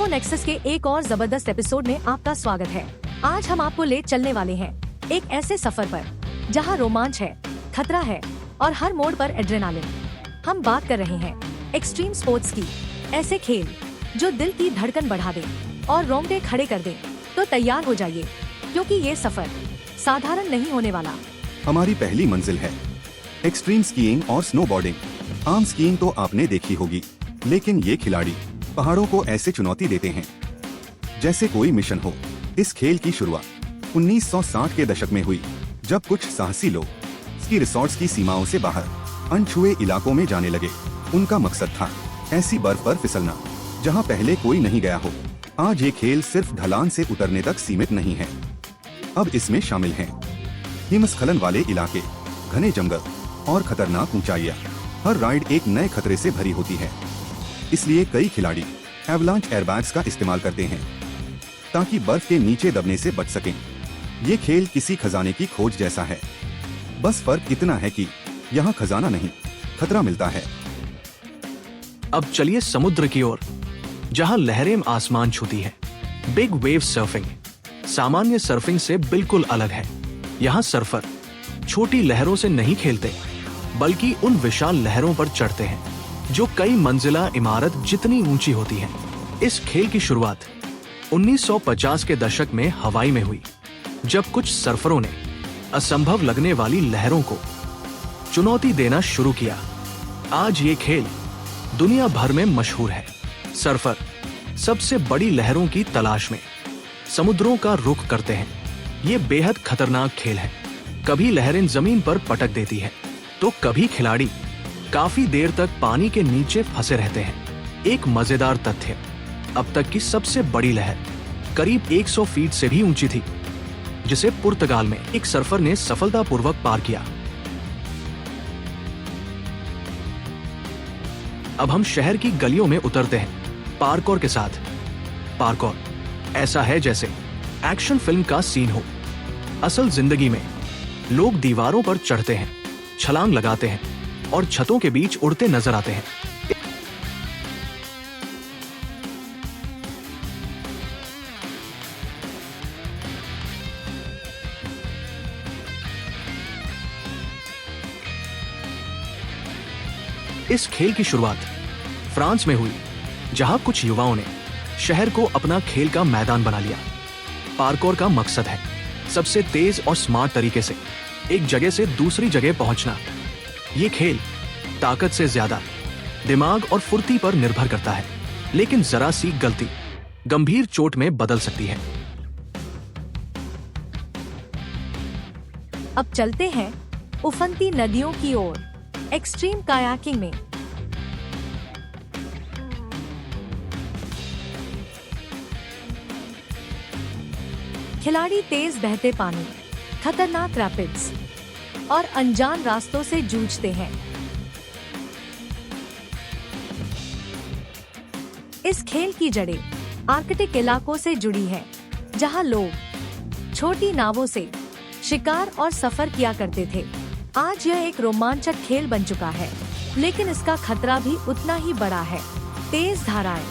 UFO nexus के एक और जबरदस्त एपिसोड में आपका स्वागत है। आज हम आपको ले चलने वाले हैं एक ऐसे सफर पर जहां रोमांच है, खतरा है और हर मोड़ पर एड्रेनालिन। हम बात कर रहे हैं एक्सट्रीम स्पोर्ट्स की, ऐसे खेल जो दिल की धड़कन बढ़ा दे और रोंगटे खड़े कर दे। तो तैयार हो जाइए, क्योंकि ये सफर साधारण नहीं होने वाला। हमारी पहली मंजिल है एक्सट्रीम स्कीइंग और स्नोबोर्डिंग। आम स्कीइंग तो आपने देखी होगी, लेकिन ये खिलाड़ी पहाड़ों को ऐसे चुनौती देते हैं जैसे कोई मिशन हो। इस खेल की शुरुआत 1960 के दशक में हुई, जब कुछ साहसी लोग स्की रिसॉर्ट्स की सीमाओं से बाहर अनछुए इलाकों में जाने लगे। उनका मकसद था ऐसी बर्फ पर फिसलना जहां पहले कोई नहीं गया हो। आज ये खेल सिर्फ ढलान से उतरने तक सीमित नहीं है। अब इसमें शामिल हैं हिमस्खलन वाले इलाके, घने जंगल और खतरनाक ऊंचाइयां। हर राइड एक नए खतरे से भरी होती है, इसलिए कई खिलाड़ी एवलांच एयरबैग्स का इस्तेमाल करते हैं ताकि बर्फ के नीचे दबने से बच सकें। ये खेल किसी खजाने की खोज जैसा है, बस फर्क इतना है कि यहाँ खजाना नहीं, खतरा मिलता है। अब चलिए समुद्र की ओर, जहाँ लहरें आसमान छूती है। बिग वेव सर्फिंग सामान्य सर्फिंग से बिल्कुल अलग है। यहाँ सर्फर छोटी लहरों से नहीं खेलते, बल्कि उन विशाल लहरों पर चढ़ते हैं जो कई मंजिला इमारत जितनी ऊंची होती है। इस खेल की शुरुआत 1950 के दशक में हवाई में हुई, जब कुछ सर्फरों ने असंभव लगने वाली लहरों को चुनौती देना शुरू किया। आज ये खेल दुनिया भर में मशहूर है। सर्फर सबसे बड़ी लहरों की तलाश में समुद्रों का रुख करते हैं। ये बेहद खतरनाक खेल है। कभी लहरें जमीन पर पटक देती है, तो कभी खिलाड़ी काफी देर तक पानी के नीचे फंसे रहते हैं। एक मजेदार तथ्य, अब तक की सबसे बड़ी लहर करीब 100 फीट से भी ऊंची थी, जिसे पुर्तगाल में एक सर्फर ने सफलतापूर्वक पार किया। अब हम शहर की गलियों में उतरते हैं पार्कोर के साथ। पार्कोर ऐसा है जैसे एक्शन फिल्म का सीन हो। असल जिंदगी में लोग दीवारों पर चढ़ते हैं, छलांग लगाते हैं और छतों के बीच उड़ते नजर आते हैं। इस खेल की शुरुआत फ्रांस में हुई, जहां कुछ युवाओं ने शहर को अपना खेल का मैदान बना लिया। पार्कोर का मकसद है सबसे तेज और स्मार्ट तरीके से एक जगह से दूसरी जगह पहुंचना। ये खेल ताकत से ज्यादा दिमाग और फुर्ती पर निर्भर करता है, लेकिन जरा सी गलती गंभीर चोट में बदल सकती है। अब चलते हैं उफनती नदियों की ओर, एक्सट्रीम कायाकिंग में। खिलाड़ी तेज बहते पानी, खतरनाक रैपिड्स और अनजान रास्तों से जूझते हैं। इस खेल की जड़ें आर्कटिक इलाकों से जुड़ी हैं, जहां लोग छोटी नावों से शिकार और सफर किया करते थे। आज यह एक रोमांचक खेल बन चुका है, लेकिन इसका खतरा भी उतना ही बड़ा है। तेज धाराएं,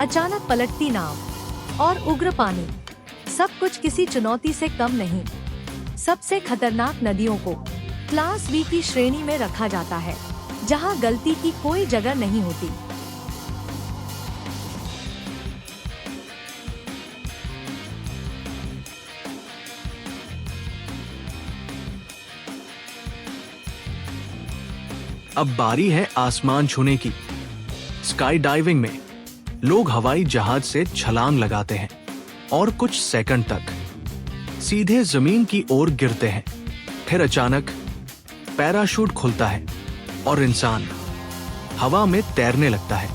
अचानक पलटती नाव और उग्र पानी, सब कुछ किसी चुनौती से कम नहीं। सबसे खतरनाक नदियों को क्लास बी की श्रेणी में रखा जाता है, जहां गलती की कोई जगह नहीं होती। अब बारी है आसमान छूने की। स्काई डाइविंग में लोग हवाई जहाज से छलांग लगाते हैं और कुछ सेकंड तक सीधे जमीन की ओर गिरते हैं। फिर अचानक पैराशूट खुलता है और इंसान हवा में तैरने लगता है।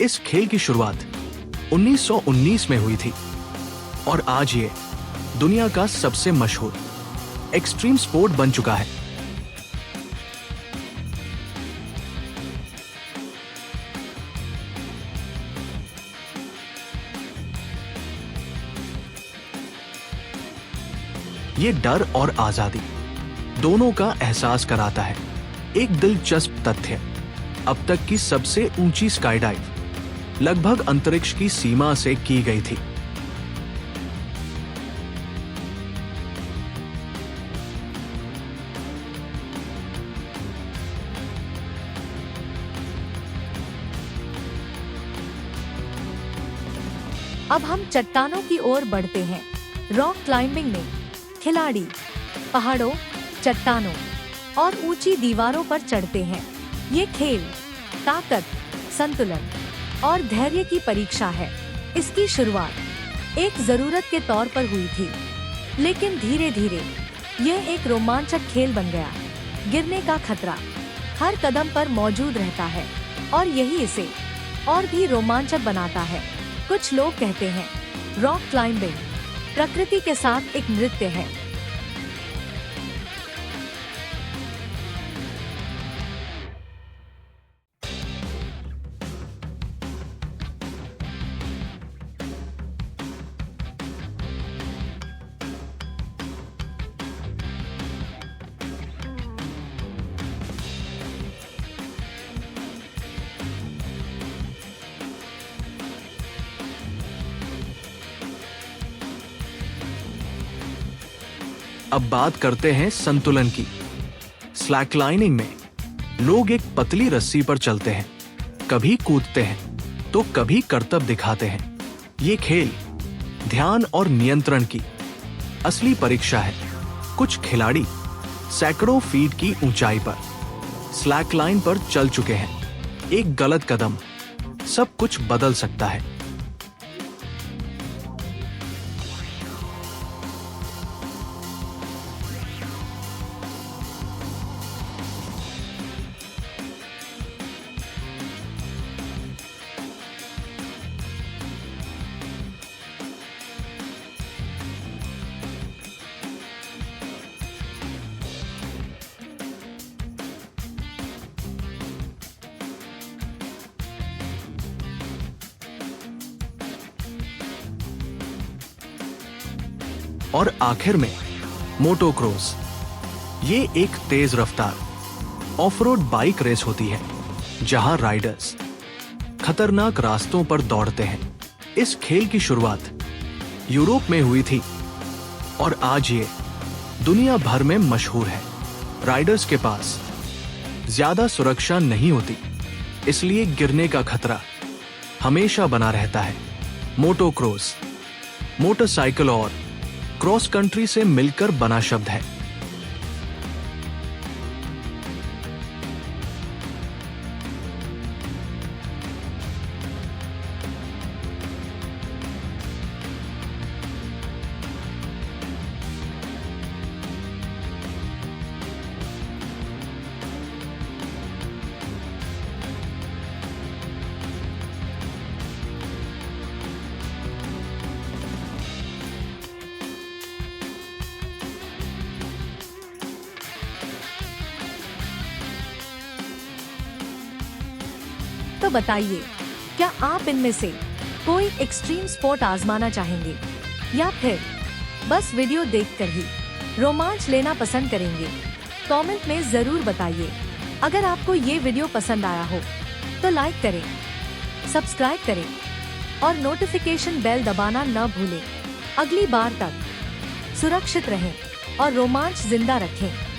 इस खेल की शुरुआत 1919 में हुई थी और आज ये दुनिया का सबसे मशहूर एक्सट्रीम स्पोर्ट बन चुका है। ये डर और आजादी दोनों का एहसास कराता है। एक दिलचस्प तथ्य, अब तक की सबसे ऊंची स्काईडाइव लगभग अंतरिक्ष की सीमा से की गई थी। अब हम चट्टानों की ओर बढ़ते हैं। रॉक क्लाइंबिंग में खिलाड़ी पहाड़ों, चट्टानों और ऊंची दीवारों पर चढ़ते हैं। ये खेल ताकत, संतुलन और धैर्य की परीक्षा है। इसकी शुरुआत एक जरूरत के तौर पर हुई थी, लेकिन धीरे धीरे यह एक रोमांचक खेल बन गया। गिरने का खतरा हर कदम पर मौजूद रहता है और यही इसे और भी रोमांचक बनाता है। कुछ लोग कहते हैं रॉक क्लाइंबिंग प्रकृति के साथ एक नृत्य है। अब बात करते हैं संतुलन की। स्लैकलाइनिंग में लोग एक पतली रस्सी पर चलते हैं, कभी कूदते हैं तो कभी करतब दिखाते हैं। ये खेल ध्यान और नियंत्रण की असली परीक्षा है। कुछ खिलाड़ी सैकड़ों फीट की ऊंचाई पर स्लैकलाइन पर चल चुके हैं। एक गलत कदम सब कुछ बदल सकता है। और आखिर में मोटोक्रॉस। ये एक तेज रफ्तार ऑफ-रोड बाइक रेस होती है जहां राइडर्स खतरनाक रास्तों पर दौड़ते हैं। इस खेल की शुरुआत यूरोप में हुई थी और आज ये दुनिया भर में मशहूर है। राइडर्स के पास ज्यादा सुरक्षा नहीं होती, इसलिए गिरने का खतरा हमेशा बना रहता है। मोटोक्रॉस मोटरसाइकिल और क्रॉस कंट्री से मिलकर बना शब्द है। तो बताइए, क्या आप इनमें से कोई एक्सट्रीम स्पोर्ट आजमाना चाहेंगे या फिर बस वीडियो देखकर ही रोमांच लेना पसंद करेंगे? कमेंट में जरूर बताइए। अगर आपको ये वीडियो पसंद आया हो तो लाइक करें, सब्सक्राइब करें और नोटिफिकेशन बेल दबाना न भूलें। अगली बार तक सुरक्षित रहें और रोमांच जिंदा रखें।